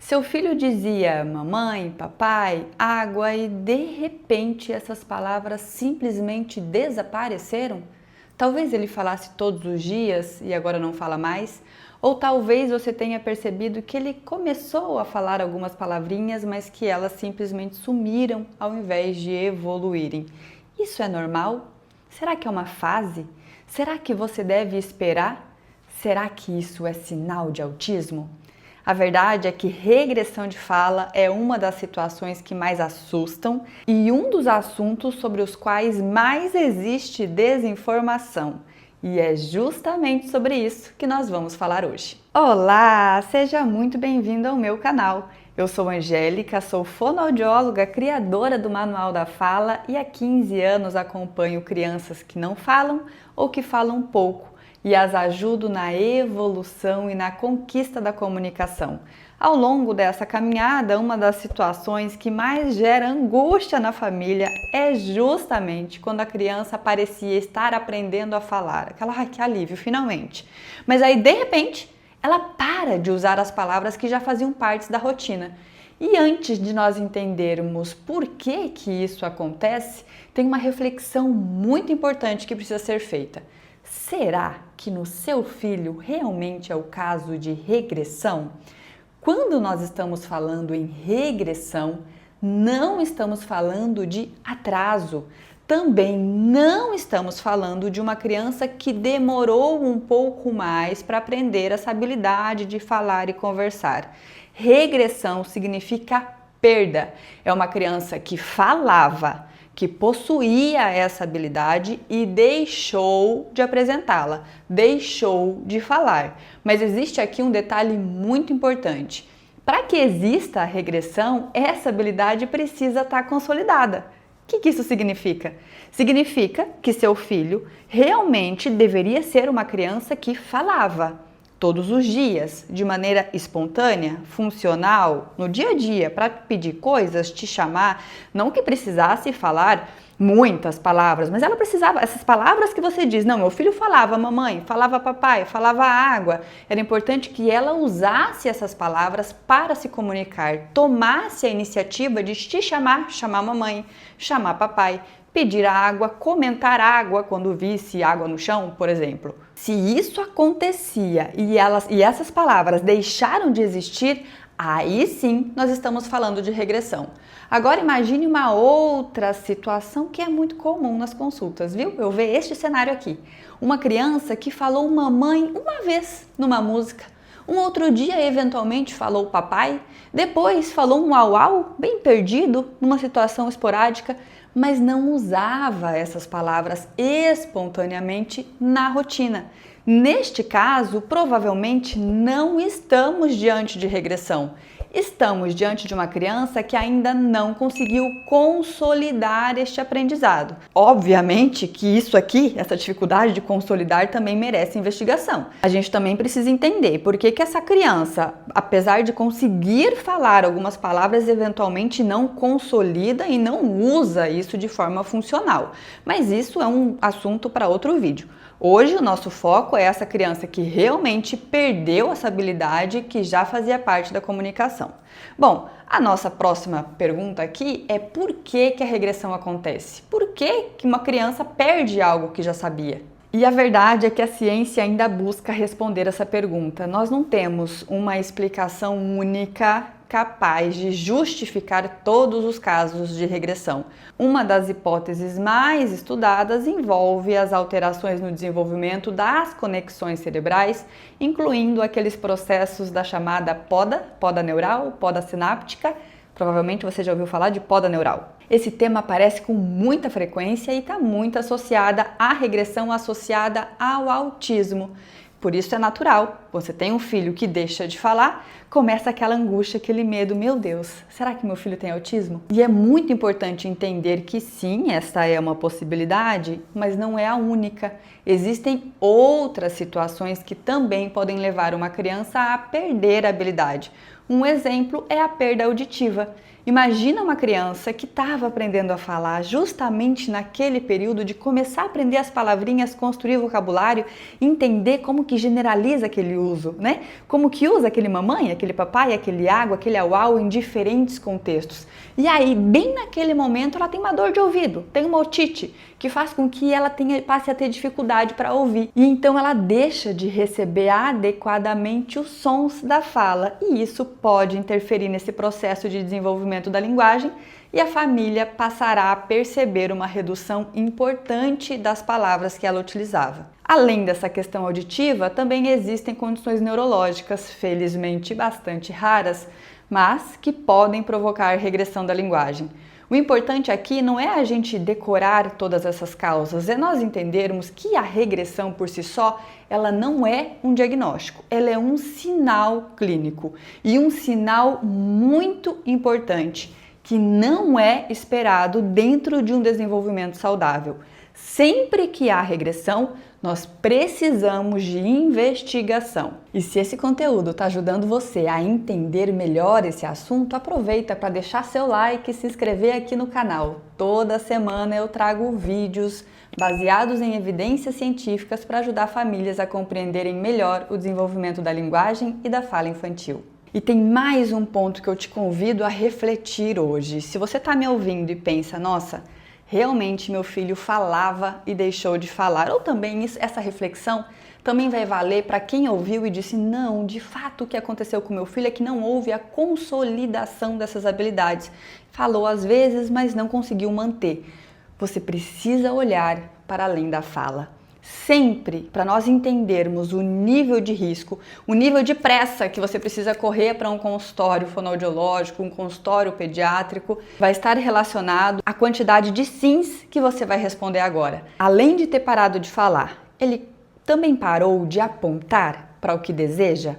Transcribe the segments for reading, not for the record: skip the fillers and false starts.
Seu filho dizia mamãe, papai, água e de repente essas palavras simplesmente desapareceram? Talvez ele falasse todos os dias e agora não fala mais, ou talvez você tenha percebido que ele começou a falar algumas palavrinhas, mas que elas simplesmente sumiram ao invés de evoluírem. Isso é normal? Será que é uma fase? Será que você deve esperar? Será que isso é sinal de autismo? A verdade é que regressão de fala é uma das situações que mais assustam e um dos assuntos sobre os quais mais existe desinformação. E é justamente sobre isso que nós vamos falar hoje. Olá, seja muito bem-vindo ao meu canal. Eu sou Angélica, sou fonoaudióloga, criadora do Manual da Fala e há 15 anos acompanho crianças que não falam ou que falam pouco e as ajudo na evolução e na conquista da comunicação. Ao longo dessa caminhada, uma das situações que mais gera angústia na família é justamente quando a criança parecia estar aprendendo a falar. Que alívio, finalmente. Mas aí, de repente, ela para de usar as palavras que já faziam parte da rotina. E antes de nós entendermos por que isso acontece, tem uma reflexão muito importante que precisa ser feita. Será que no seu filho realmente é o caso de regressão? Quando nós estamos falando em regressão, não estamos falando de atraso. Também não estamos falando de uma criança que demorou um pouco mais para aprender essa habilidade de falar e conversar. Regressão significa perda. É uma criança que falava, que possuía essa habilidade e deixou de apresentá-la, deixou de falar. Mas existe aqui um detalhe muito importante. Para que exista a regressão, essa habilidade precisa estar consolidada. O que isso significa? Significa que seu filho realmente deveria ser uma criança que falava todos os dias, de maneira espontânea, funcional, no dia a dia, para pedir coisas, te chamar, não que precisasse falar muitas palavras, mas ela precisava, essas palavras que você diz, não, meu filho falava mamãe, falava papai, falava água, era importante que ela usasse essas palavras para se comunicar, tomasse a iniciativa de te chamar, chamar mamãe, chamar papai, pedir água, comentar água quando visse água no chão, por exemplo. Se isso acontecia e essas palavras deixaram de existir, aí sim nós estamos falando de regressão. Agora imagine uma outra situação que é muito comum nas consultas, viu? Eu vejo este cenário aqui. Uma criança que falou mamãe uma vez numa música, um outro dia eventualmente falou papai, depois falou um au au, bem perdido, numa situação esporádica, mas não usava essas palavras espontaneamente na rotina. Neste caso, provavelmente não estamos diante de regressão. Estamos diante de uma criança que ainda não conseguiu consolidar este aprendizado. Obviamente que isso aqui, essa dificuldade de consolidar também merece investigação. A gente também precisa entender por que essa criança, apesar de conseguir falar algumas palavras, eventualmente não consolida e não usa isso de forma funcional. Mas isso é um assunto para outro vídeo. Hoje o nosso foco é essa criança que realmente perdeu essa habilidade que já fazia parte da comunicação. Bom, a nossa próxima pergunta aqui é por que a regressão acontece? Por que uma criança perde algo que já sabia? E a verdade é que a ciência ainda busca responder essa pergunta. Nós não temos uma explicação única capaz de justificar todos os casos de regressão. Uma das hipóteses mais estudadas envolve as alterações no desenvolvimento das conexões cerebrais, incluindo aqueles processos da chamada poda neural, poda sináptica. Provavelmente você já ouviu falar de poda neural. Esse tema aparece com muita frequência e está muito associada à regressão associada ao autismo. Por isso é natural, você tem um filho que deixa de falar, começa aquela angústia, aquele medo, meu Deus, será que meu filho tem autismo? E é muito importante entender que sim, essa é uma possibilidade, mas não é a única. Existem outras situações que também podem levar uma criança a perder a habilidade. Um exemplo é a perda auditiva. Imagina uma criança que estava aprendendo a falar justamente naquele período de começar a aprender as palavrinhas, construir vocabulário, entender como que generaliza aquele uso, né? Como que usa aquele mamãe, aquele papai, aquele água, aquele auau em diferentes contextos. E aí, bem naquele momento, ela tem uma dor de ouvido, tem uma otite, que faz com que ela passe a ter dificuldade para ouvir. E então ela deixa de receber adequadamente os sons da fala. E isso pode interferir nesse processo de desenvolvimento da linguagem e a família passará a perceber uma redução importante das palavras que ela utilizava. Além dessa questão auditiva, também existem condições neurológicas, felizmente bastante raras, mas que podem provocar regressão da linguagem. O importante aqui não é a gente decorar todas essas causas, é nós entendermos que a regressão por si só, ela não é um diagnóstico, ela é um sinal clínico e um sinal muito importante que não é esperado dentro de um desenvolvimento saudável. Sempre que há regressão, nós precisamos de investigação. E se esse conteúdo está ajudando você a entender melhor esse assunto, aproveita para deixar seu like e se inscrever aqui no canal. Toda semana eu trago vídeos baseados em evidências científicas para ajudar famílias a compreenderem melhor o desenvolvimento da linguagem e da fala infantil. E tem mais um ponto que eu te convido a refletir hoje. Se você está me ouvindo e pensa, nossa, realmente meu filho falava e deixou de falar, ou também essa reflexão também vai valer para quem ouviu e disse, não, de fato o que aconteceu com meu filho é que não houve a consolidação dessas habilidades. Falou às vezes, mas não conseguiu manter. Você precisa olhar para além da fala. Sempre, para nós entendermos o nível de risco, o nível de pressa que você precisa correr para um consultório fonoaudiológico, um consultório pediátrico, vai estar relacionado à quantidade de sims que você vai responder agora. Além de ter parado de falar, ele também parou de apontar para o que deseja?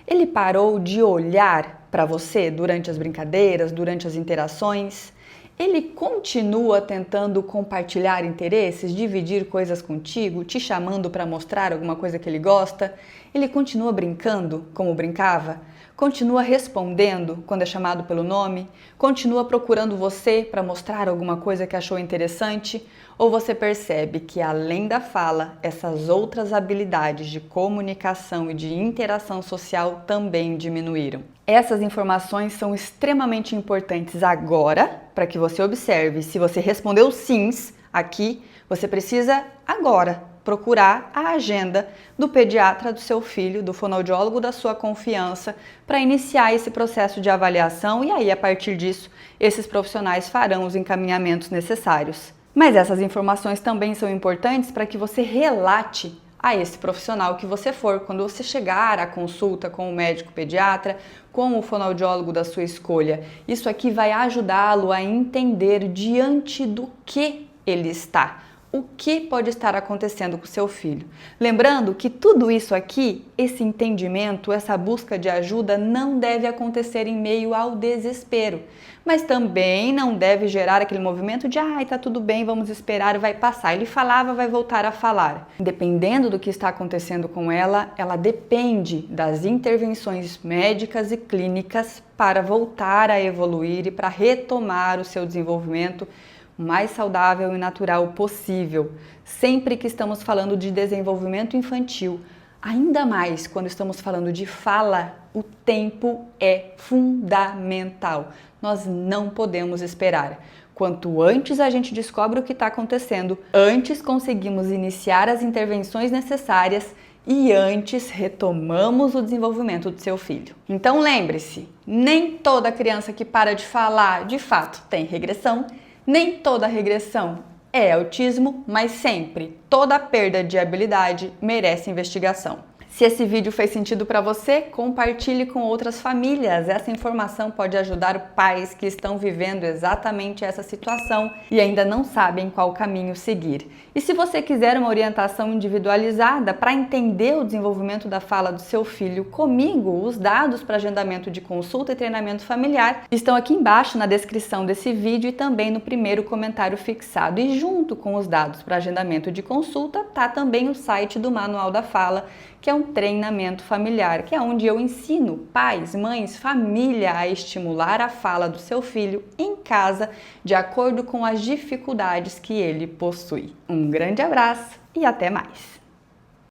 Ele parou de olhar para você durante as brincadeiras, durante as interações? Ele continua tentando compartilhar interesses, dividir coisas contigo, te chamando para mostrar alguma coisa que ele gosta? Ele continua brincando como brincava? Continua respondendo quando é chamado pelo nome? Continua procurando você para mostrar alguma coisa que achou interessante? Ou você percebe que além da fala, essas outras habilidades de comunicação e de interação social também diminuíram? Essas informações são extremamente importantes agora, para que você observe. Se você respondeu sims aqui, você precisa agora procurar a agenda do pediatra do seu filho, do fonoaudiólogo da sua confiança, para iniciar esse processo de avaliação e aí, a partir disso, esses profissionais farão os encaminhamentos necessários. Mas essas informações também são importantes para que você relate a esse profissional que você for. Quando você chegar à consulta com o médico pediatra, com o fonoaudiólogo da sua escolha, isso aqui vai ajudá-lo a entender diante do que ele está. O que pode estar acontecendo com o seu filho. Lembrando que tudo isso aqui, esse entendimento, essa busca de ajuda não deve acontecer em meio ao desespero, mas também não deve gerar aquele movimento de ai, tá tudo bem, vamos esperar, vai passar. Ele falava, vai voltar a falar. Dependendo do que está acontecendo com ela, ela depende das intervenções médicas e clínicas para voltar a evoluir e para retomar o seu desenvolvimento o mais saudável e natural possível, sempre que estamos falando de desenvolvimento infantil. Ainda mais quando estamos falando de fala, o tempo é fundamental. Nós não podemos esperar. Quanto antes a gente descobre o que está acontecendo, antes conseguimos iniciar as intervenções necessárias e antes retomamos o desenvolvimento do seu filho. Então lembre-se, nem toda criança que para de falar, de fato, tem regressão. Nem toda regressão é autismo, mas sempre toda perda de habilidade merece investigação. Se esse vídeo fez sentido para você, compartilhe com outras famílias. Essa informação pode ajudar pais que estão vivendo exatamente essa situação e ainda não sabem qual caminho seguir. E se você quiser uma orientação individualizada para entender o desenvolvimento da fala do seu filho comigo, os dados para agendamento de consulta e treinamento familiar estão aqui embaixo na descrição desse vídeo e também no primeiro comentário fixado. E junto com os dados para agendamento de consulta, tá também o site do Manual da Fala, que é um treinamento familiar, que é onde eu ensino pais, mães, família a estimular a fala do seu filho em casa de acordo com as dificuldades que ele possui. Um grande abraço e até mais!